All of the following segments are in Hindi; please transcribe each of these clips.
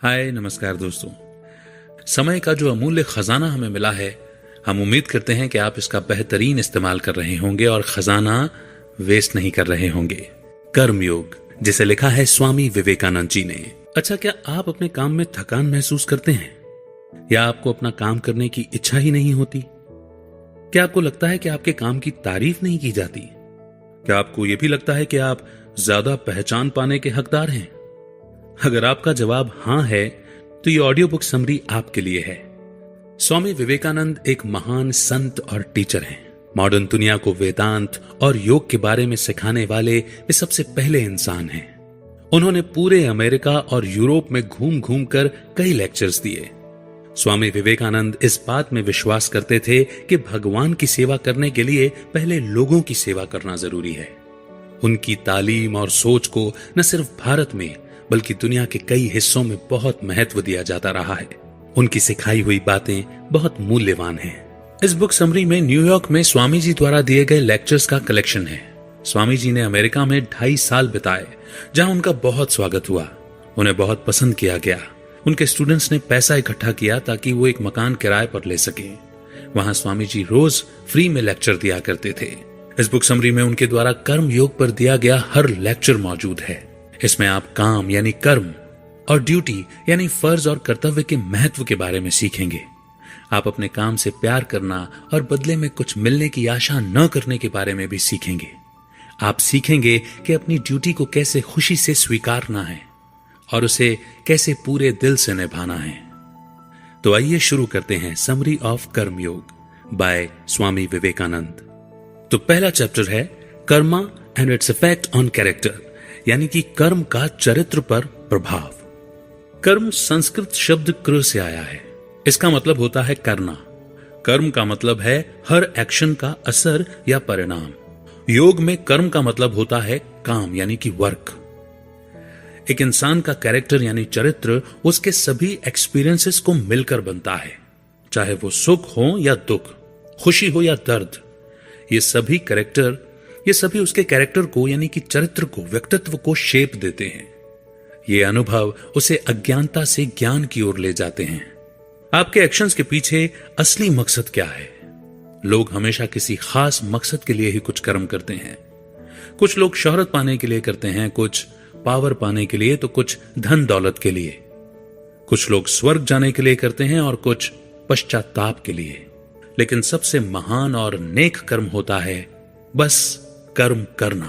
हाय नमस्कार दोस्तों। समय का जो अमूल्य खजाना हमें मिला है, हम उम्मीद करते हैं कि आप इसका बेहतरीन इस्तेमाल कर रहे होंगे और खजाना वेस्ट नहीं कर रहे होंगे। कर्मयोग, जिसे लिखा है स्वामी विवेकानंद जी ने। अच्छा, क्या आप अपने काम में थकान महसूस करते हैं या आपको अपना काम करने की इच्छा ही नहीं होती? क्या आपको लगता है कि आपके काम की तारीफ नहीं की जाती? क्या आपको यह भी लगता है कि आप ज्यादा पहचान पाने के हकदार हैं? अगर आपका जवाब हां है तो ये ऑडियो बुक समरी आपके लिए है। स्वामी विवेकानंद एक महान संत और टीचर हैं। मॉडर्न दुनिया को वेदांत और योग के बारे में सिखाने वाले वे सबसे पहले इंसान हैं। उन्होंने पूरे अमेरिका और यूरोप में घूम घूम कर कई लेक्चर्स दिए। स्वामी विवेकानंद इस बात में विश्वास करते थे कि भगवान की सेवा करने के लिए पहले लोगों की सेवा करना जरूरी है। उनकी तालीम और सोच को न सिर्फ भारत में बल्कि दुनिया के कई हिस्सों में बहुत महत्व दिया जाता रहा है। उनकी सिखाई हुई बातें बहुत मूल्यवान हैं। इस बुक समरी में न्यूयॉर्क में स्वामी जी द्वारा दिए गए लेक्चर्स का कलेक्शन है। स्वामी जी ने अमेरिका में 2.5 साल बिताए, जहां उनका बहुत स्वागत हुआ। उन्हें बहुत पसंद किया गया। उनके स्टूडेंट्स ने पैसा इकट्ठा किया ताकि वो एक मकान किराए पर ले सके। वहां स्वामी जी रोज फ्री में लेक्चर दिया करते थे। इस बुक समरी में उनके द्वारा कर्म योग पर दिया गया हर लेक्चर मौजूद है। इसमें आप काम यानी कर्म और ड्यूटी यानी फर्ज और कर्तव्य के महत्व के बारे में सीखेंगे। आप अपने काम से प्यार करना और बदले में कुछ मिलने की आशा न करने के बारे में भी सीखेंगे। आप सीखेंगे कि अपनी ड्यूटी को कैसे खुशी से स्वीकारना है और उसे कैसे पूरे दिल से निभाना है। तो आइए शुरू करते हैं समरी ऑफ कर्मयोग बाय स्वामी विवेकानंद। तो पहला चैप्टर है Karma and its effect on character, यानी कि कर्म का चरित्र पर प्रभाव। कर्म संस्कृत शब्द कृ से आया है। इसका मतलब होता है करना। कर्म का मतलब है हर एक्शन का असर या परिणाम। योग में कर्म का मतलब होता है काम यानी कि वर्क। एक इंसान का कैरेक्टर यानी चरित्र उसके सभी एक्सपीरियंसेस को मिलकर बनता है, चाहे वो सुख हो या दुख, खुशी हो या दर्द। ये सभी उसके कैरेक्टर को यानी कि चरित्र को, व्यक्तित्व को शेप देते हैं। ये अनुभव उसे अज्ञानता से ज्ञान की ओर ले जाते हैं। आपके एक्शंस के पीछे असली मकसद क्या है? लोग हमेशा किसी खास मकसद के लिए ही कुछ कर्म करते हैं। कुछ लोग शोहरत पाने के लिए करते हैं, कुछ पावर पाने के लिए, तो कुछ धन दौलत के लिए। कुछ लोग स्वर्ग जाने के लिए करते हैं और कुछ पश्चाताप के लिए। लेकिन सबसे महान और नेक कर्म होता है बस कर्म करना।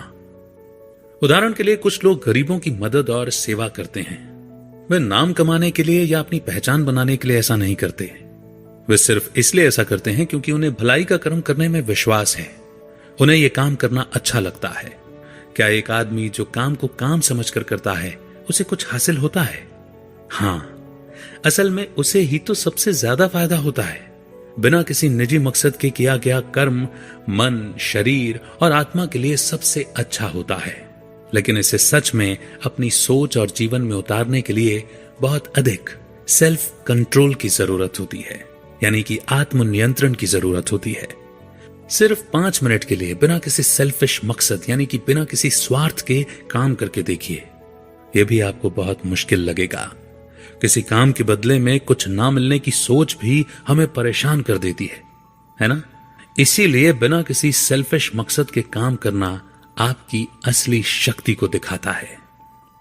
उदाहरण के लिए कुछ लोग गरीबों की मदद और सेवा करते हैं। वे नाम कमाने के लिए या अपनी पहचान बनाने के लिए ऐसा नहीं करते। वे सिर्फ इसलिए ऐसा करते हैं क्योंकि उन्हें भलाई का कर्म करने में विश्वास है। उन्हें यह काम करना अच्छा लगता है। क्या एक आदमी जो काम को काम समझकर करता है उसे कुछ हासिल होता है? हां, असल में उसे ही तो सबसे ज्यादा फायदा होता है। बिना किसी निजी मकसद के किया गया कर्म मन, शरीर और आत्मा के लिए सबसे अच्छा होता है। लेकिन इसे सच में अपनी सोच और जीवन में उतारने के लिए बहुत अधिक सेल्फ कंट्रोल की जरूरत होती है, यानी कि आत्म नियंत्रण की जरूरत होती है। सिर्फ 5 मिनट के लिए बिना किसी सेल्फिश मकसद यानी कि बिना किसी स्वार्थ के काम करके देखिए। यह भी आपको बहुत मुश्किल लगेगा। किसी काम के बदले में कुछ ना मिलने की सोच भी हमें परेशान कर देती है ना? इसीलिए बिना किसी सेल्फिश मकसद के काम करना आपकी असली शक्ति को दिखाता है।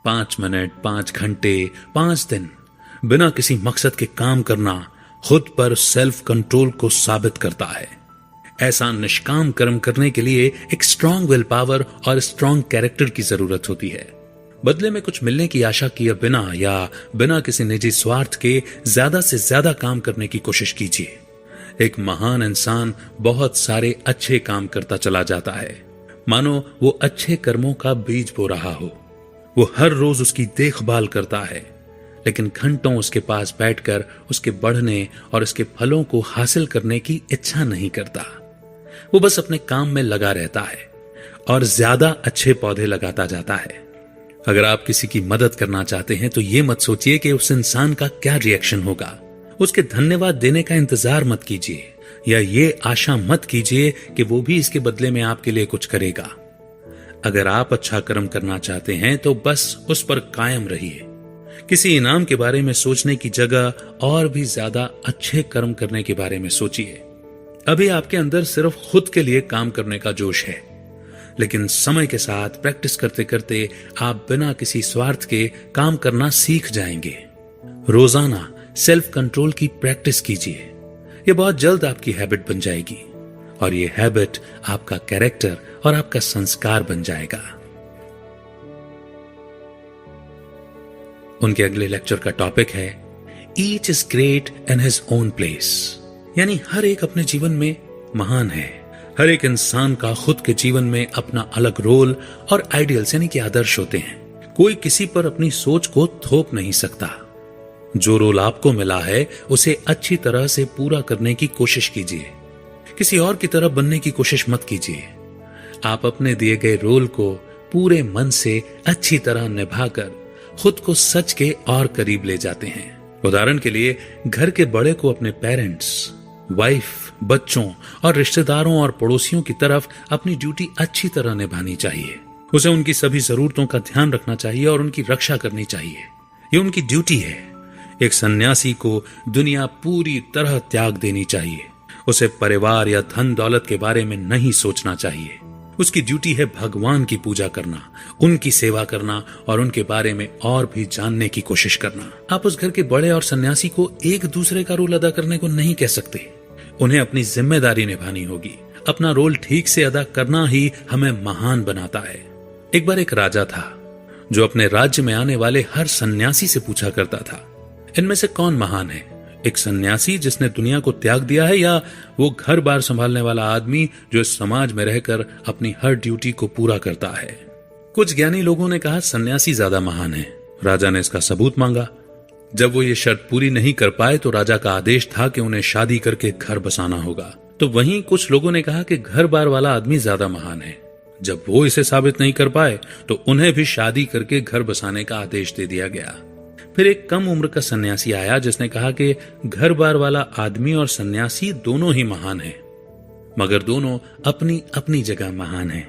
5 मिनट, 5 घंटे, 5 दिन बिना किसी मकसद के काम करना खुद पर सेल्फ कंट्रोल को साबित करता है। ऐसा निष्काम कर्म करने के लिए एक स्ट्रांग विल पावर और स्ट्रांग कैरेक्टर की जरूरत होती है। बदले में कुछ मिलने की आशा किए बिना या बिना किसी निजी स्वार्थ के ज्यादा से ज्यादा काम करने की कोशिश कीजिए। एक महान इंसान बहुत सारे अच्छे काम करता चला जाता है, मानो वो अच्छे कर्मों का बीज बो रहा हो। वो हर रोज उसकी देखभाल करता है, लेकिन घंटों उसके पास बैठकर उसके बढ़ने और उसके फलों को हासिल करने की इच्छा नहीं करता। वो बस अपने काम में लगा रहता है और ज्यादा अच्छे पौधे लगाता जाता है। अगर आप किसी की मदद करना चाहते हैं तो ये मत सोचिए कि उस इंसान का क्या रिएक्शन होगा। उसके धन्यवाद देने का इंतजार मत कीजिए या ये आशा मत कीजिए कि वो भी इसके बदले में आपके लिए कुछ करेगा। अगर आप अच्छा कर्म करना चाहते हैं तो बस उस पर कायम रहिए, किसी इनाम के बारे में सोचने की जगह और भी ज्यादा अच्छे कर्म करने के बारे में सोचिए। अभी आपके अंदर सिर्फ खुद के लिए काम करने का जोश है, लेकिन समय के साथ प्रैक्टिस करते करते आप बिना किसी स्वार्थ के काम करना सीख जाएंगे। रोजाना सेल्फ कंट्रोल की प्रैक्टिस कीजिए। यह बहुत जल्द आपकी हैबिट बन जाएगी और ये हैबिट आपका कैरेक्टर और आपका संस्कार बन जाएगा। उनके अगले लेक्चर का टॉपिक है each is great in his own place, यानी हर एक अपने जीवन में महान है। हर एक इंसान का खुद के जीवन में अपना अलग रोल और आइडियल्स यानी कि आदर्श होते हैं। कोई किसी पर अपनी सोच को थोप नहीं सकता। जो रोल आपको मिला है उसे अच्छी तरह से पूरा करने की कोशिश कीजिए। किसी और की तरह बनने की कोशिश मत कीजिए। आप अपने दिए गए रोल को पूरे मन से अच्छी तरह निभाकर खुद को सच के और करीब ले जाते हैं। उदाहरण के लिए घर के बड़े को अपने पेरेंट्स, वाइफ, बच्चों और रिश्तेदारों और पड़ोसियों की तरफ अपनी ड्यूटी अच्छी तरह निभानी चाहिए। उसे उनकी सभी जरूरतों का ध्यान रखना चाहिए और उनकी रक्षा करनी चाहिए। ये उनकी ड्यूटी है। एक सन्यासी को दुनिया पूरी तरह त्याग देनी चाहिए। उसे परिवार या धन दौलत के बारे में नहीं सोचना चाहिए। उसकी ड्यूटी है भगवान की पूजा करना, उनकी सेवा करना और उनके बारे में और भी जानने की कोशिश करना। आप उस घर के बड़े और सन्यासी को एक दूसरे का रोल अदा करने को नहीं कह सकते। उन्हें अपनी जिम्मेदारी निभानी होगी। अपना रोल ठीक से अदा करना ही हमें महान बनाता है। एक बार एक राजा था जो अपने राज्य में आने वाले हर सन्यासी से पूछा करता था, इनमें से कौन महान है? एक सन्यासी जिसने दुनिया को त्याग दिया है, या वो घर बार संभालने वाला आदमी जो इस समाज में रहकर अपनी हर ड्यूटी को पूरा करता है? कुछ ज्ञानी लोगों ने कहा सन्यासी ज्यादा महान है। राजा ने इसका सबूत मांगा। जब वो ये शर्त पूरी नहीं कर पाए तो राजा का आदेश था कि उन्हें शादी करके घर बसाना होगा। तो वहीं कुछ लोगों ने कहा कि घर बार वाला आदमी ज्यादा महान है। जब वो इसे साबित नहीं कर पाए तो उन्हें भी शादी करके घर बसाने का आदेश दे दिया गया। फिर एक कम उम्र का सन्यासी आया जिसने कहा कि घर बार वाला आदमी और सन्यासी दोनों ही महान हैं, मगर दोनों अपनी अपनी जगह महान हैं।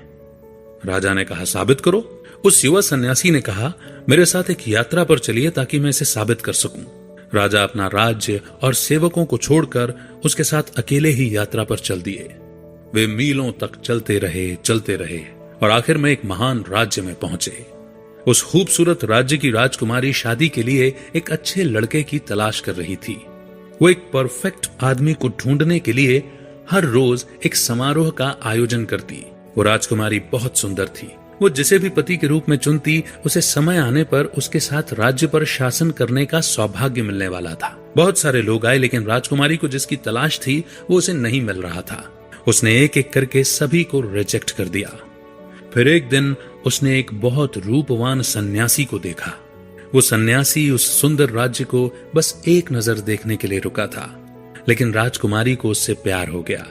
राजा ने कहा साबित करो। उस युवा सन्यासी ने कहा मेरे साथ एक यात्रा पर चलिए ताकि मैं इसे साबित कर सकूं। राजा अपना राज्य और सेवकों को छोड़कर उसके साथ अकेले ही यात्रा पर चल दिए। वे मीलों तक चलते रहे और आखिर में एक महान राज्य में पहुंचे। उस खूबसूरत राज्य की राजकुमारी शादी के लिए एक अच्छे लड़के की तलाश कर रही थी। वो एक परफेक्ट आदमी को ढूंढने के लिए हर रोज एक समारोह का आयोजन करती। वो राजकुमारी बहुत सुंदर थी। वो जिसे भी पति के रूप में चुनती उसे समय आने पर उसके साथ राज्य पर शासन करने का सौभाग्य मिलने वाला था। बहुत सारे लोग आए, लेकिन राजकुमारी को जिसकी तलाश थी वो उसे नहीं मिल रहा था। उसने एक एक करके सभी को रिजेक्ट कर दिया। फिर एक दिन उसने एक बहुत रूपवान सन्यासी को देखा। वो सन्यासी उस सुंदर राज्य को बस एक नजर देखने के लिए रुका था, लेकिन राजकुमारी को उससे प्यार हो गया।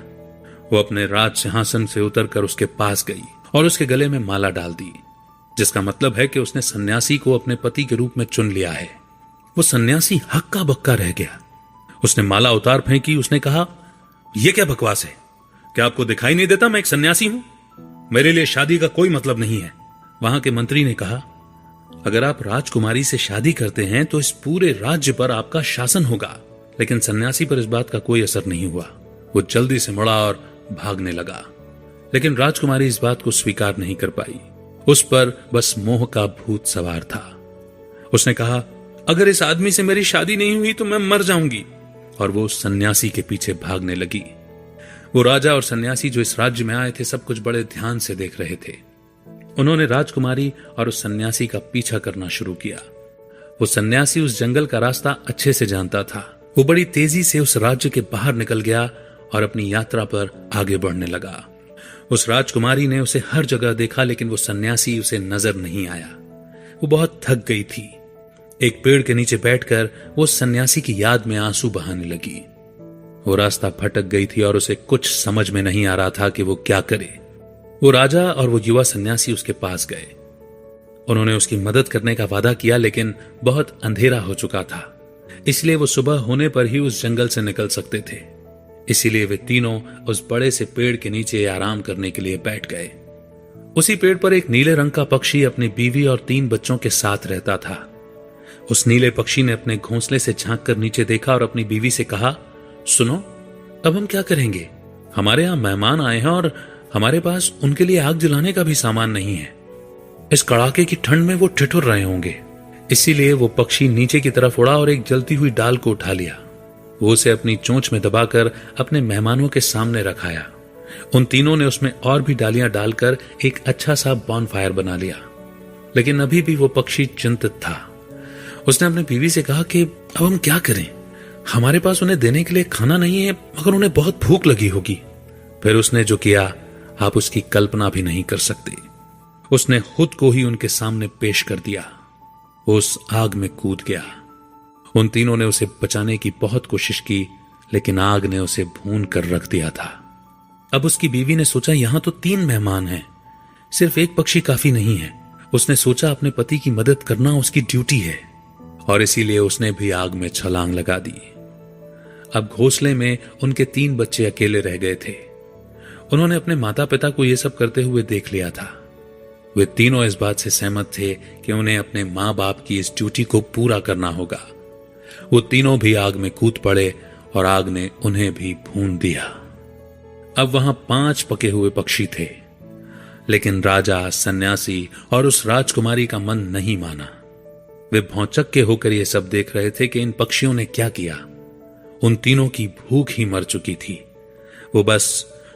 वो अपने राज सिंहासन से उतरकर उसके पास गई और उसके गले में माला डाल दी, जिसका मतलब है कि उसने सन्यासी को अपने पति के रूप में चुन लिया है। वो सन्यासी हक्का बक्का रह गया। उसने माला उतार फेंकी। उसने कहा यह क्या बकवास है? क्या आपको दिखाई नहीं देता मैं एक सन्यासी हूं? मेरे लिए शादी का कोई मतलब नहीं है। वहां के मंत्री ने कहा अगर आप राजकुमारी से शादी करते हैं तो इस पूरे राज्य पर आपका शासन होगा। लेकिन सन्यासी पर इस बात का कोई असर नहीं हुआ। वो जल्दी से मुड़ा और भागने लगा, लेकिन राजकुमारी इस बात को स्वीकार नहीं कर पाई। उस पर बस मोह का भूत सवार था। उसने कहा अगर इस आदमी से मेरी शादी नहीं हुई तो मैं मर जाऊंगी, और वो सन्यासी के पीछे भागने लगी। वो राजा और सन्यासी जो इस राज्य में आए थे सब कुछ बड़े ध्यान से देख रहे थे। उन्होंने राजकुमारी और उस सन्यासी का पीछा करना शुरू किया। वो सन्यासी उस जंगल का रास्ता अच्छे से जानता था। वो बड़ी तेजी से उस राज्य के बाहर निकल गया और अपनी यात्रा पर आगे बढ़ने लगा। उस राजकुमारी ने उसे हर जगह देखा, लेकिन वो सन्यासी उसे नजर नहीं आया। वो बहुत थक गई थी। एक पेड़ के नीचे बैठकर वो सन्यासी की याद में आंसू बहाने लगी। वो रास्ता भटक गई थी और उसे कुछ समझ में नहीं आ रहा था कि वो क्या करे। वो राजा और वो युवा सन्यासी उसके पास गए। उन्होंने उसकी मदद करने का वादा किया, लेकिन बहुत अंधेरा हो चुका था, इसलिए वो सुबह होने पर ही उस जंगल से निकल सकते थे। इसीलिए वे तीनों उस बड़े से पेड़ के नीचे आराम करने के लिए बैठ गए। उसी पेड़ पर एक नीले रंग का पक्षी अपनी बीवी और 3 बच्चों के साथ रहता था। उस नीले पक्षी ने अपने घोंसले से झांक कर नीचे देखा और अपनी बीवी से कहा, सुनो, अब हम क्या करेंगे? हमारे यहां मेहमान आए हैं और हमारे पास उनके लिए आग जलाने का भी सामान नहीं है। इस कड़ाके की ठंड में वो ठिठुर रहे होंगे। इसीलिए वो पक्षी नीचे की तरफ उड़ा और एक जलती हुई डाल को उठा लिया। वो उसे अपनी चोंच में दबाकर अपने मेहमानों के सामने रखाया। उन तीनों ने उसमें और भी डालियां डालकर एक अच्छा सा बॉनफायर बना लिया। लेकिन अभी भी वो पक्षी चिंतित था। उसने अपनी बीवी से कहा कि अब हम क्या करें? हमारे पास उन्हें देने के लिए खाना नहीं है, मगर उन्हें बहुत भूख लगी होगी। फिर उसने जो किया आप उसकी कल्पना भी नहीं कर सकते। उसने खुद को ही उनके सामने पेश कर दिया। वो उस आग में कूद गया। उन तीनों ने उसे बचाने की बहुत कोशिश की, लेकिन आग ने उसे भून कर रख दिया था। अब उसकी बीवी ने सोचा, यहां तो 3 मेहमान हैं, सिर्फ एक पक्षी काफी नहीं है। उसने सोचा अपने पति की मदद करना उसकी ड्यूटी है और इसीलिए उसने भी आग में छलांग लगा दी। अब घोंसले में उनके 3 बच्चे अकेले रह गए थे। उन्होंने अपने माता पिता को यह सब करते हुए देख लिया था। वे तीनों इस बात से सहमत थे कि उन्हें अपने मां बाप की इस ड्यूटी को पूरा करना होगा। वो तीनों भी आग में कूद पड़े और आग ने उन्हें भी भून दिया। अब वहां 5 पके हुए पक्षी थे, लेकिन राजा, सन्यासी और उस राजकुमारी का मन नहीं माना। वे भौचक्के होकर यह सब देख रहे थे कि इन पक्षियों ने क्या किया। उन तीनों की भूख ही मर चुकी थी। वो बस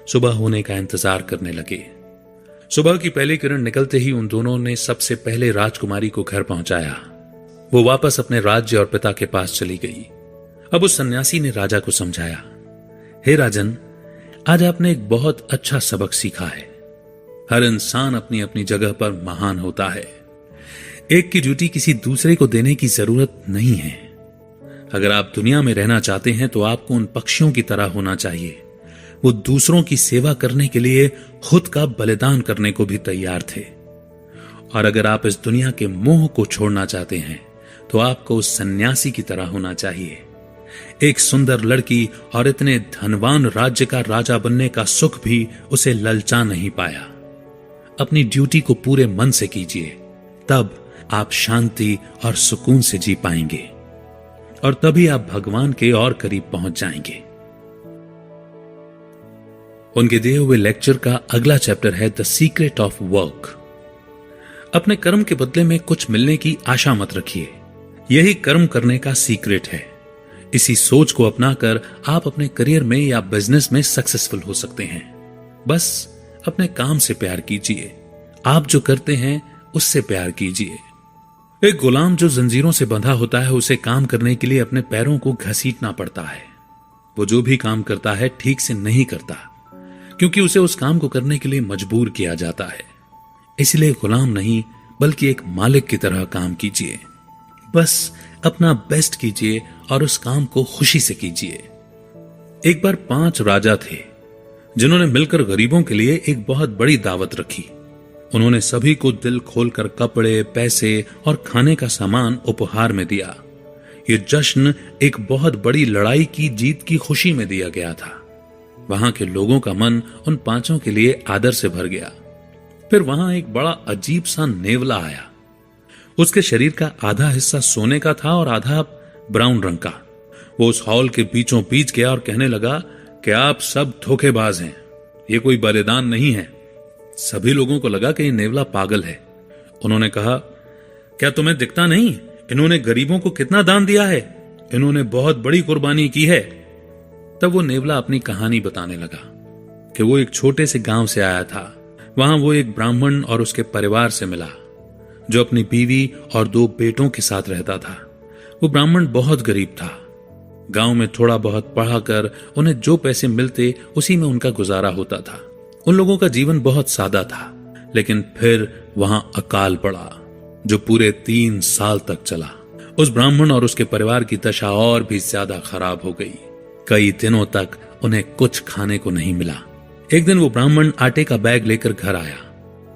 सुबह होने का इंतजार करने लगे। सुबह की पहली किरण निकलते ही उन दोनों ने सबसे पहले राजकुमारी को घर पहुंचाया। वो वापस अपने राज्य और पिता के पास चली गई। अब उस सन्यासी ने राजा को समझाया, हे राजन, आज आपने एक बहुत अच्छा सबक सीखा है। हर इंसान अपनी अपनी जगह पर महान होता है। एक की ड्यूटी किसी दूसरे को देने की जरूरत नहीं है। अगर आप दुनिया में रहना चाहते हैं तो आपको उन पक्षियों की तरह होना चाहिए। वो दूसरों की सेवा करने के लिए खुद का बलिदान करने को भी तैयार थे। और अगर आप इस दुनिया के मोह को छोड़ना चाहते हैं तो आपको उस सन्यासी की तरह होना चाहिए। एक सुंदर लड़की और इतने धनवान राज्य का राजा बनने का सुख भी उसे ललचा नहीं पाया। अपनी ड्यूटी को पूरे मन से कीजिए, तब आप शांति और सुकून से जी पाएंगे और तभी आप भगवान के और करीब पहुंच जाएंगे। उनके दिए हुए लेक्चर का अगला चैप्टर है द सीक्रेट ऑफ वर्क। अपने कर्म के बदले में कुछ मिलने की आशा मत रखिए। यही कर्म करने का सीक्रेट है। इसी सोच को अपनाकर आप अपने करियर में या बिजनेस में सक्सेसफुल हो सकते हैं। बस अपने काम से प्यार कीजिए। आप जो करते हैं उससे प्यार कीजिए। एक गुलाम जो जंजीरों से बंधा होता है, उसे काम करने के लिए अपने पैरों को घसीटना पड़ता है। वो जो भी काम करता है ठीक से नहीं करता, क्योंकि उसे उस काम को करने के लिए मजबूर किया जाता है। इसलिए गुलाम नहीं बल्कि एक मालिक की तरह काम कीजिए। बस अपना बेस्ट कीजिए और उस काम को खुशी से कीजिए। एक बार 5 राजा थे जिन्होंने मिलकर गरीबों के लिए एक बहुत बड़ी दावत रखी। उन्होंने सभी को दिल खोलकर कपड़े, पैसे और खाने का सामान उपहार में दिया। यह जश्न एक बहुत बड़ी लड़ाई की जीत की खुशी में दिया गया था। वहां के लोगों का मन उन 5 के लिए आदर से भर गया। फिर वहां एक बड़ा अजीब सा नेवला आया। उसके शरीर का आधा हिस्सा सोने का था और आधा ब्राउन रंग का। वो उस हॉल के बीचों बीच गया और कहने लगा कि आप सब धोखेबाज हैं, ये कोई बलिदान नहीं है। सभी लोगों को लगा कि ये नेवला पागल है। उन्होंने कहा, क्या तुम्हें दिखता नहीं इन्होंने गरीबों को कितना दान दिया है? इन्होंने बहुत बड़ी कुर्बानी की है। तब वो नेवला अपनी कहानी बताने लगा कि वो एक छोटे से गांव से आया था। वहां वो एक ब्राह्मण और उसके परिवार से मिला जो अपनी बीवी और 2 बेटों के साथ रहता था। वो ब्राह्मण बहुत गरीब था। गांव में थोड़ा बहुत पढ़ाकर उन्हें जो पैसे मिलते उसी में उनका गुजारा होता था। उन लोगों का जीवन बहुत सादा था। लेकिन फिर वहां अकाल पड़ा जो पूरे 3 साल तक चला। उस ब्राह्मण और उसके परिवार की दशा और भी ज्यादा खराब हो गई। कई दिनों तक उन्हें कुछ खाने को नहीं मिला। एक दिन वो ब्राह्मण आटे का बैग लेकर घर आया।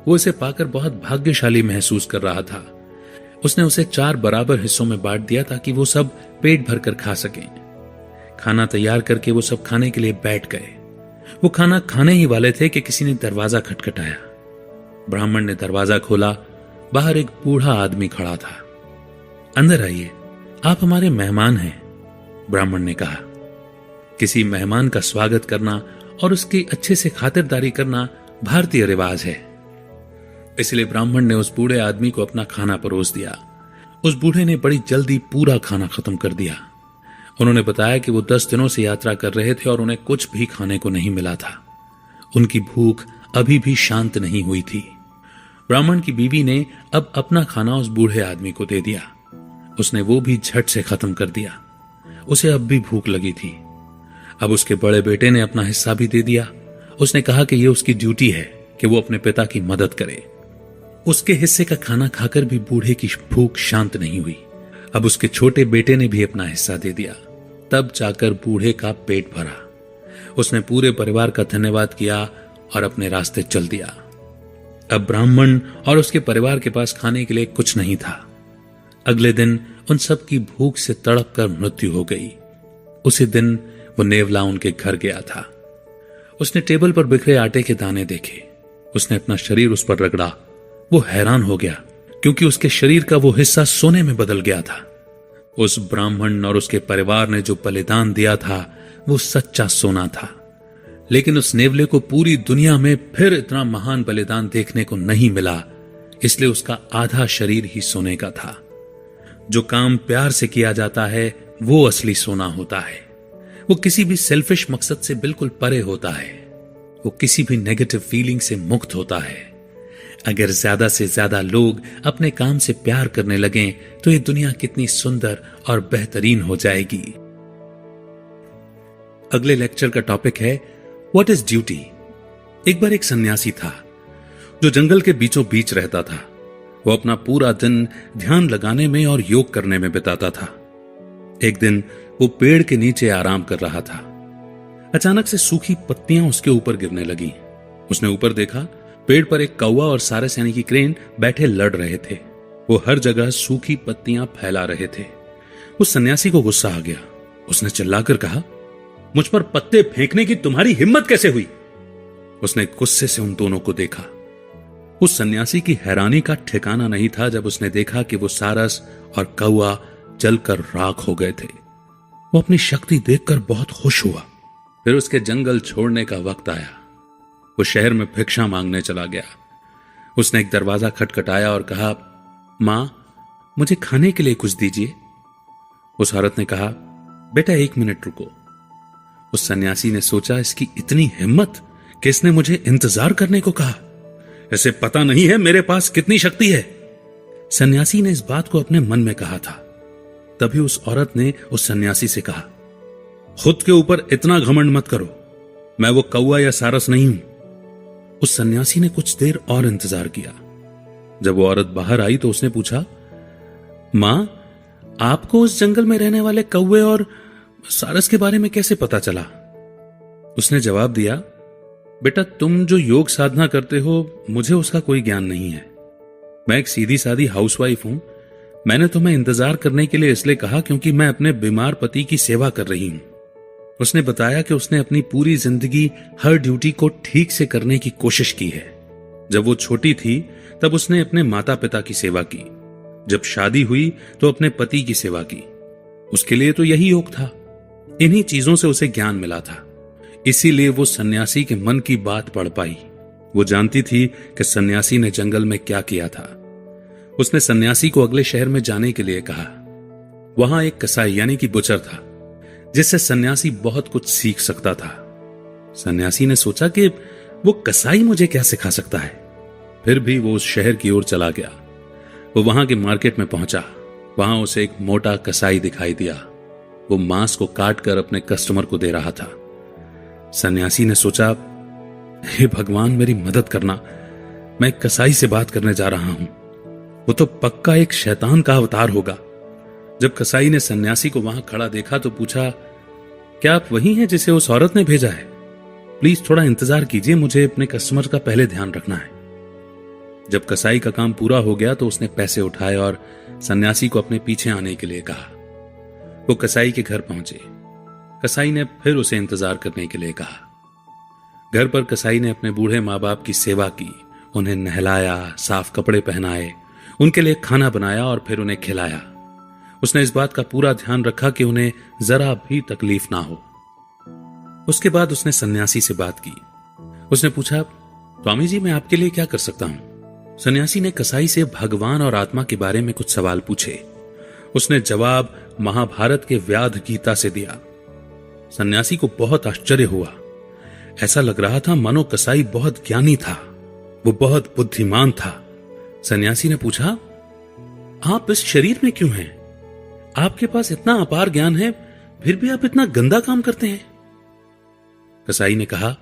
वो इसे पाकर बहुत भाग्यशाली महसूस कर रहा था। उसने उसे 4 बराबर हिस्सों में बांट दिया ताकि वो सब पेट भरकर खा सकें। खाना तैयार करके वो सब खाने के लिए बैठ गए। वो खाना खाने ही वाले थे कि किसी ने दरवाजा खटखटाया। ब्राह्मण ने दरवाजा खोला। बाहर एक बूढ़ा आदमी खड़ा था। अंदर आइए, आप हमारे मेहमान हैं, ब्राह्मण ने कहा। किसी मेहमान का स्वागत करना और उसकी अच्छे से खातिरदारी करना भारतीय रिवाज है। इसलिए ब्राह्मण ने उस बूढ़े आदमी को अपना खाना परोस दिया। उस बूढ़े ने बड़ी जल्दी पूरा खाना खत्म कर दिया। उन्होंने बताया कि वो 10 दिनों से यात्रा कर रहे थे और उन्हें कुछ भी खाने को नहीं मिला था। उनकी भूख अभी भी शांत नहीं हुई थी। ब्राह्मण की बीवी ने अब अपना खाना उस बूढ़े आदमी को दे दिया। उसने वो भी झट से खत्म कर दिया। उसे अब भी भूख लगी थी। अब उसके बड़े बेटे ने अपना हिस्सा भी दे दिया। उसने कहा कि यह उसकी ड्यूटी है कि वो अपने पिता की मदद करे। उसके हिस्से का खाना खाकर भी बूढ़े की भूख शांत नहीं हुई। अब उसके छोटे बेटे ने भी अपना हिस्सा दे दिया। तब जाकर बूढ़े का पेट भरा। उसने पूरे परिवार का धन्यवाद किया और अपने रास्ते चल दिया। अब ब्राह्मण और उसके परिवार के पास खाने के लिए कुछ नहीं था। अगले दिन उन सब की भूख से तड़प कर मृत्यु हो गई। उसी दिन वो नेवला उनके घर गया था। उसने टेबल पर बिखरे आटे के दाने देखे। उसने अपना शरीर उस पर रगड़ा। वो हैरान हो गया क्योंकि उसके शरीर का वो हिस्सा सोने में बदल गया था। उस ब्राह्मण और उसके परिवार ने जो बलिदान दिया था वो सच्चा सोना था। लेकिन उस नेवले को पूरी दुनिया में फिर इतना महान बलिदान देखने को नहीं मिला, इसलिए उसका आधा शरीर ही सोने का था। जो काम प्यार से किया जाता है वो असली सोना होता है। वो किसी भी सेल्फिश मकसद से बिल्कुल परे होता है। वो किसी भी नेगेटिव फीलिंग से मुक्त होता है। अगर ज्यादा से ज्यादा लोग अपने काम से प्यार करने लगें तो ये दुनिया कितनी सुंदर और बेहतरीन हो जाएगी। अगले लेक्चर का टॉपिक है व्हाट इज ड्यूटी। एक बार एक सन्यासी था जो जंगल के बीचों बीच रहता था। वो अपना पूरा दिन ध्यान लगाने में और योग करने में बिताता था। एक दिन वो पेड़ के नीचे आराम कर रहा था। अचानक से सूखी पत्तियां उसके ऊपर गिरने लगी। उसने ऊपर देखा, पेड़ पर एक कौवा और सारस यानी कि क्रेन बैठे लड़ रहे थे। वो हर जगह सूखी पत्तियां फैला रहे थे। उस सन्यासी को गुस्सा आ गया। उसने चिल्लाकर कहा, मुझ पर पत्ते फेंकने की तुम्हारी हिम्मत कैसे हुई? उसने गुस्से से उन दोनों को देखा। उस सन्यासी की हैरानी का ठिकाना नहीं था जब उसने देखा कि वो सारस और कौवा जलकर राख हो गए थे। वो अपनी शक्ति देखकर बहुत खुश हुआ। फिर उसके जंगल छोड़ने का वक्त आया। वो शहर में भिक्षा मांगने चला गया। उसने एक दरवाजा खटखटाया और कहा, मां, मुझे खाने के लिए कुछ दीजिए। उस औरत ने कहा, बेटा 1 मिनट रुको। उस सन्यासी ने सोचा, इसकी इतनी हिम्मत कि इसने मुझे इंतजार करने को कहा। इसे पता नहीं है मेरे पास कितनी शक्ति है। सन्यासी ने इस बात को अपने मन में कहा था। तभी उस औरत ने उस सन्यासी से कहा, खुद के ऊपर इतना घमंड मत करो। मैं वो कौवा या सारस नहीं हूं। उस सन्यासी ने कुछ देर और इंतजार किया। जब वो औरत बाहर आई तो उसने पूछा, मां, आपको उस जंगल में रहने वाले कौवे और सारस के बारे में कैसे पता चला? उसने जवाब दिया, बेटा, तुम जो योग साधना करते हो, मुझे उसका कोई ज्ञान नहीं है। मैं एक सीधी सादी हाउसवाइफ हूं। मैंने तुम्हें इंतजार करने के लिए इसलिए कहा क्योंकि मैं अपने बीमार पति की सेवा कर रही हूं। उसने बताया कि उसने अपनी पूरी जिंदगी हर ड्यूटी को ठीक से करने की कोशिश की है। जब वो छोटी थी तब उसने अपने माता पिता की सेवा की। जब शादी हुई तो अपने पति की सेवा की। उसके लिए तो यही योग था। इन्हीं चीजों से उसे ज्ञान मिला था। इसीलिए वो सन्यासी के मन की बात पढ़ पाई। वो जानती थी कि सन्यासी ने जंगल में क्या किया था। उसने सन्यासी को अगले शहर में जाने के लिए कहा। वहां एक कसाई यानी कि बुचर था जिससे सन्यासी बहुत कुछ सीख सकता था। सन्यासी ने सोचा कि वो कसाई मुझे क्या सिखा सकता है। फिर भी वो उस शहर की ओर चला गया। वो वहां के मार्केट में पहुंचा। वहां उसे एक मोटा कसाई दिखाई दिया। वो मांस को काट कर अपने कस्टमर को दे रहा था। सन्यासी ने सोचा, हे भगवान, मेरी मदद करना। मैं एक कसाई से बात करने जा रहा हूं। वो तो पक्का एक शैतान का अवतार होगा। जब कसाई ने सन्यासी को वहां खड़ा देखा तो पूछा, क्या आप वही हैं जिसे उस औरत ने भेजा है? प्लीज थोड़ा इंतजार कीजिए, मुझे अपने कस्टमर का पहले ध्यान रखना है। जब कसाई का काम पूरा हो गया तो उसने पैसे उठाए और सन्यासी को अपने पीछे आने के लिए कहा। वो कसाई के घर पहुंचे। कसाई ने फिर उसे इंतजार करने के लिए कहा। घर पर कसाई ने अपने बूढ़े माँ बाप की सेवा की। उन्हें नहलाया, साफ कपड़े पहनाए, उनके लिए खाना बनाया और फिर उन्हें खिलाया। उसने इस बात का पूरा ध्यान रखा कि उन्हें जरा भी तकलीफ ना हो। उसके बाद उसने सन्यासी से बात की। उसने पूछा, स्वामी जी, मैं आपके लिए क्या कर सकता हूं? सन्यासी ने कसाई से भगवान और आत्मा के बारे में कुछ सवाल पूछे। उसने जवाब महाभारत के व्याध गीता से दिया। सन्यासी को बहुत आश्चर्य हुआ। ऐसा लग रहा था मानो कसाई बहुत ज्ञानी था, वो बहुत बुद्धिमान था। सन्यासी ने पूछा, आप इस शरीर में क्यों हैं? आपके पास इतना अपार ज्ञान है, फिर भी आप इतना गंदा काम करते हैं। कसाई ने कहा,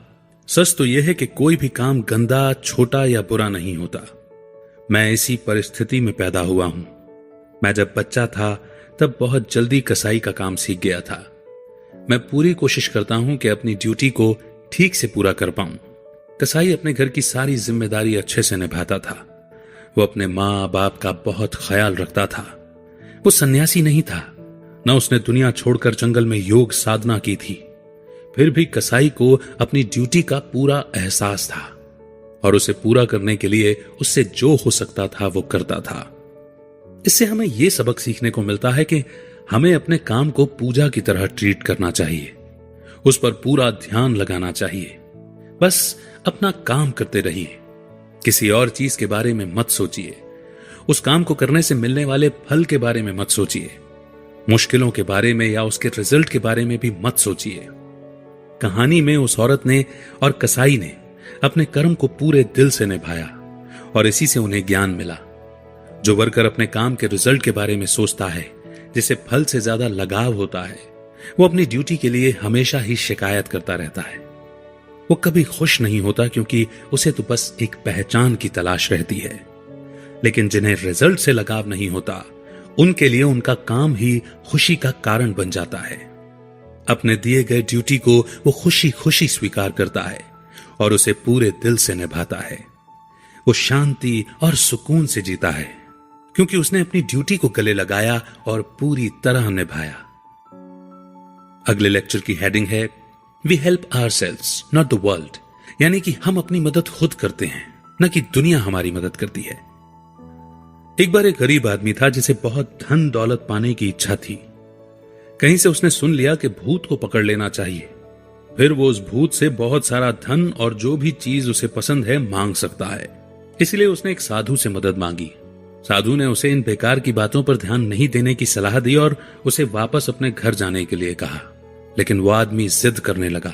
सच तो यह है कि कोई भी काम गंदा, छोटा या बुरा नहीं होता। मैं इसी परिस्थिति में पैदा हुआ हूं। मैं जब बच्चा था तब बहुत जल्दी कसाई का काम सीख गया था। मैं पूरी कोशिश करता हूं कि अपनी ड्यूटी को ठीक से पूरा कर पाऊं। कसाई अपने घर की सारी जिम्मेदारी अच्छे से निभाता था। वो अपने माँ बाप का बहुत ख्याल रखता था। वो सन्यासी नहीं था, न उसने दुनिया छोड़कर जंगल में योग साधना की थी। फिर भी कसाई को अपनी ड्यूटी का पूरा एहसास था और उसे पूरा करने के लिए उससे जो हो सकता था वो करता था। इससे हमें यह सबक सीखने को मिलता है कि हमें अपने काम को पूजा की तरह ट्रीट करना चाहिए, उस पर पूरा ध्यान लगाना चाहिए। बस अपना काम करते रहिए, किसी और चीज के बारे में मत सोचिए। उस काम को करने से मिलने वाले फल के बारे में मत सोचिए, मुश्किलों के बारे में या उसके रिजल्ट के बारे में भी मत सोचिए। कहानी में उस औरत ने और कसाई ने अपने कर्म को पूरे दिल से निभाया और इसी से उन्हें ज्ञान मिला। जो वर्कर अपने काम के रिजल्ट के बारे में सोचता है, जिसे फल से ज्यादा लगाव होता है, वो अपनी ड्यूटी के लिए हमेशा ही शिकायत करता रहता है। वो कभी खुश नहीं होता क्योंकि उसे तो बस एक पहचान की तलाश रहती है। लेकिन जिन्हें रिजल्ट से लगाव नहीं होता, उनके लिए उनका काम ही खुशी का कारण बन जाता है। अपने दिए गए ड्यूटी को वो खुशी खुशी स्वीकार करता है और उसे पूरे दिल से निभाता है। वो शांति और सुकून से जीता है क्योंकि उसने अपनी ड्यूटी को गले लगाया और पूरी तरह निभाया। अगले लेक्चर की हेडिंग है, we help ourselves not the world, यानी कि हम अपनी मदद खुद करते हैं, न कि दुनिया हमारी मदद करती है। एक बार एक गरीब आदमी था जिसे बहुत धन दौलत पाने की इच्छा थी। कहीं से उसने सुन लिया कि भूत को पकड़ लेना चाहिए, फिर वो उस भूत से बहुत सारा धन और जो भी चीज उसे पसंद है मांग सकता है। इसलिए उसने एक साधु से मदद मांगी। साधु ने उसे इन बेकार की बातों पर ध्यान नहीं देने की सलाह दी और उसे वापस अपने घर जाने के लिए कहा। लेकिन वो आदमी जिद करने लगा।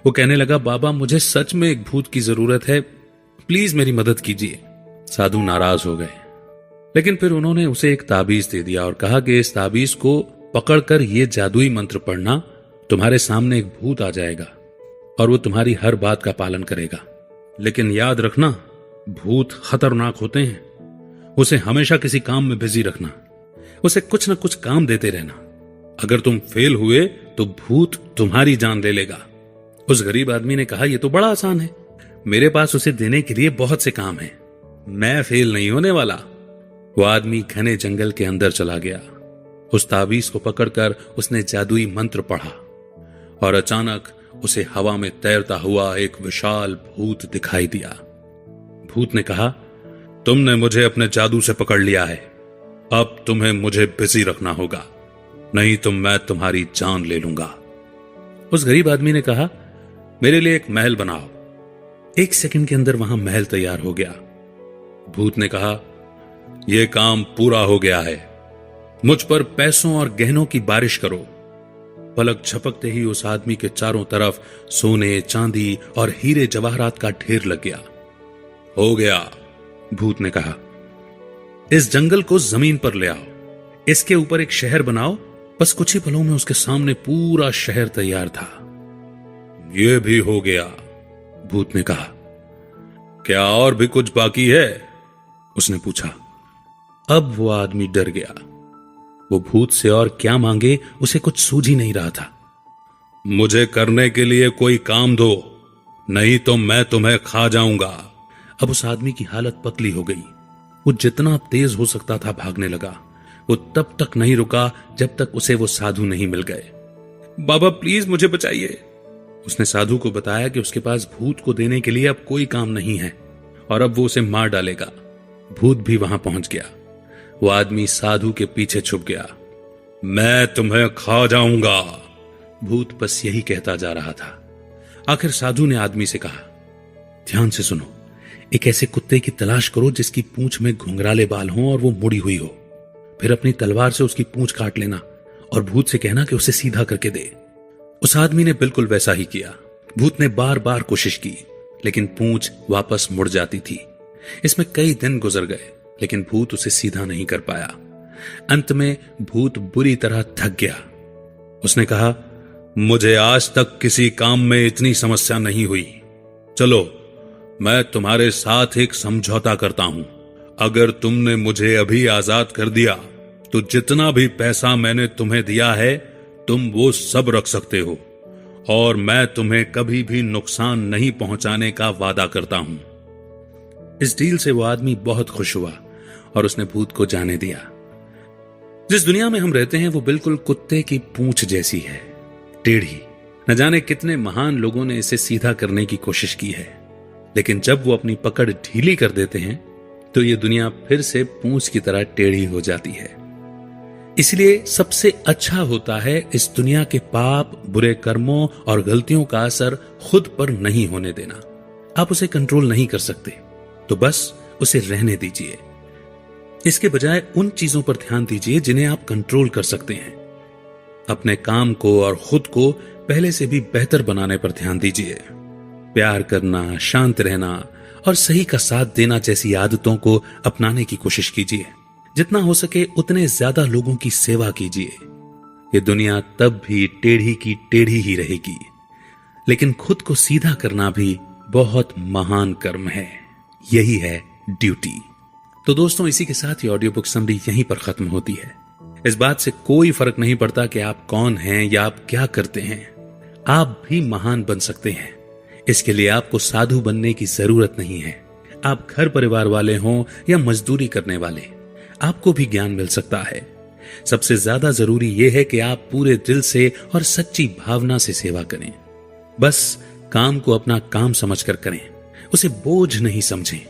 वो कहने लगा, बाबा, मुझे सच में एक भूत की जरूरत है, प्लीज मेरी मदद कीजिए। साधु नाराज हो गए, लेकिन फिर उन्होंने उसे एक ताबीज दे दिया और कहा कि इस ताबीज को पकड़कर ये जादुई मंत्र पढ़ना, तुम्हारे सामने एक भूत आ जाएगा और वो तुम्हारी हर बात का पालन करेगा। लेकिन याद रखना, भूत खतरनाक होते हैं। उसे हमेशा किसी काम में बिजी रखना, उसे कुछ न कुछ काम देते रहना। अगर तुम फेल हुए तो भूत तुम्हारी जान ले लेगा। उस गरीब आदमी ने कहा, यह तो बड़ा आसान है, मेरे पास उसे देने के लिए बहुत से काम हैं, मैं फेल नहीं होने वाला। वो आदमी घने जंगल के अंदर चला गया। उस ताबीज को पकड़कर उसने जादुई मंत्र पढ़ा और अचानक उसे हवा में तैरता हुआ एक विशाल भूत दिखाई दिया। भूत ने कहा, तुमने मुझे अपने जादू से पकड़ लिया है, अब तुम्हें मुझे बिजी रखना होगा, नहीं तो मैं तुम्हारी जान ले लूंगा। उस गरीब आदमी ने कहा, मेरे लिए एक महल बनाओ। 1 सेकंड के अंदर वहां महल तैयार हो गया। भूत ने कहा, यह काम पूरा हो गया है, मुझ पर पैसों और गहनों की बारिश करो। पलक झपकते ही उस आदमी के चारों तरफ सोने, चांदी और हीरे जवाहरात का ढेर लग गया। हो गया, भूत ने कहा, इस जंगल को जमीन पर ले आओ, इसके ऊपर एक शहर बनाओ। बस कुछ ही पलों में उसके सामने पूरा शहर तैयार था। यह भी हो गया, भूत ने कहा। क्या और भी कुछ बाकी है? उसने पूछा। अब वो आदमी डर गया। वो भूत से और क्या मांगे उसे कुछ सूझ ही नहीं रहा था। मुझे करने के लिए कोई काम दो, नहीं तो मैं तुम्हें खा जाऊंगा। अब उस आदमी की हालत पतली हो गई। वो जितना तेज हो सकता था भागने लगा। वो तब तक नहीं रुका जब तक उसे वो साधु नहीं मिल गए। बाबा प्लीज मुझे बचाइए। उसने साधु को बताया कि उसके पास भूत को देने के लिए अब कोई काम नहीं है और अब वो उसे मार डालेगा। भूत भी वहां पहुंच गया। वो आदमी साधु के पीछे छुप गया मैं तुम्हें खा जाऊंगा। भूत बस यही कहता जा रहा था। आखिर साधु ने आदमी से कहा, ध्यान से सुनो, एक ऐसे कुत्ते की तलाश करो जिसकी पूंछ में घुंघराले बाल हों और वो मुड़ी हुई हो। फिर अपनी तलवार से उसकी पूंछ काट लेना और भूत से कहना कि उसे सीधा करके दे। उस आदमी ने बिल्कुल वैसा ही किया। भूत ने बार बार कोशिश की, लेकिन पूंछ वापस मुड़ जाती थी। इसमें कई दिन गुजर गए, लेकिन भूत उसे सीधा नहीं कर पाया। अंत में भूत बुरी तरह थक गया। उसने कहा, मुझे आज तक किसी काम में इतनी समस्या नहीं हुई। चलो, मैं तुम्हारे साथ एक समझौता करता हूं। अगर तुमने मुझे अभी आजाद कर दिया तो जितना भी पैसा मैंने तुम्हें दिया है तुम वो सब रख सकते हो, और मैं तुम्हें कभी भी नुकसान नहीं पहुंचाने का वादा करता हूं। इस डील से वो आदमी बहुत खुश हुआ और उसने भूत को जाने दिया। जिस दुनिया में हम रहते हैं वो बिल्कुल कुत्ते की पूंछ जैसी है, टेढ़ी। न जाने कितने महान लोगों ने इसे सीधा करने की कोशिश की है, लेकिन जब वो अपनी पकड़ ढीली कर देते हैं तो ये दुनिया फिर से पूंछ की तरह टेढ़ी हो जाती है। इसलिए सबसे अच्छा होता है इस दुनिया के पाप, बुरे कर्मों और गलतियों का असर खुद पर नहीं होने देना। आप उसे कंट्रोल नहीं कर सकते तो बस उसे रहने दीजिए। इसके बजाय उन चीजों पर ध्यान दीजिए जिन्हें आप कंट्रोल कर सकते हैं। अपने काम को और खुद को पहले से भी बेहतर बनाने पर ध्यान दीजिए। प्यार करना, शांत रहना और सही का साथ देना जैसी आदतों को अपनाने की कोशिश कीजिए। जितना हो सके उतने ज्यादा लोगों की सेवा कीजिए। ये दुनिया तब भी टेढ़ी की टेढ़ी ही रहेगी, लेकिन खुद को सीधा करना भी बहुत महान कर्म है। यही है ड्यूटी। तो दोस्तों, इसी के साथ ही ऑडियो बुक समरी यहीं पर खत्म होती है। इस बात से कोई फर्क नहीं पड़ता कि आप कौन हैं या आप क्या करते हैं, आप भी महान बन सकते हैं। इसके लिए आपको साधु बनने की जरूरत नहीं है। आप घर परिवार वाले हों या मजदूरी करने वाले, आपको भी ज्ञान मिल सकता है। सबसे ज्यादा जरूरी यह है कि आप पूरे दिल से और सच्ची भावना से सेवा करें। बस काम को अपना काम समझकर करें, उसे बोझ नहीं समझें।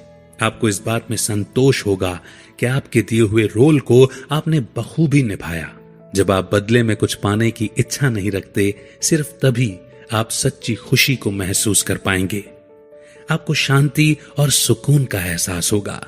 आपको इस बात में संतोष होगा कि आपके दिए हुए रोल को आपने बखूबी निभाया। जब आप बदले में कुछ पाने की इच्छा नहीं रखते, सिर्फ तभी आप सच्ची खुशी को महसूस कर पाएंगे। आपको शांति और सुकून का एहसास होगा।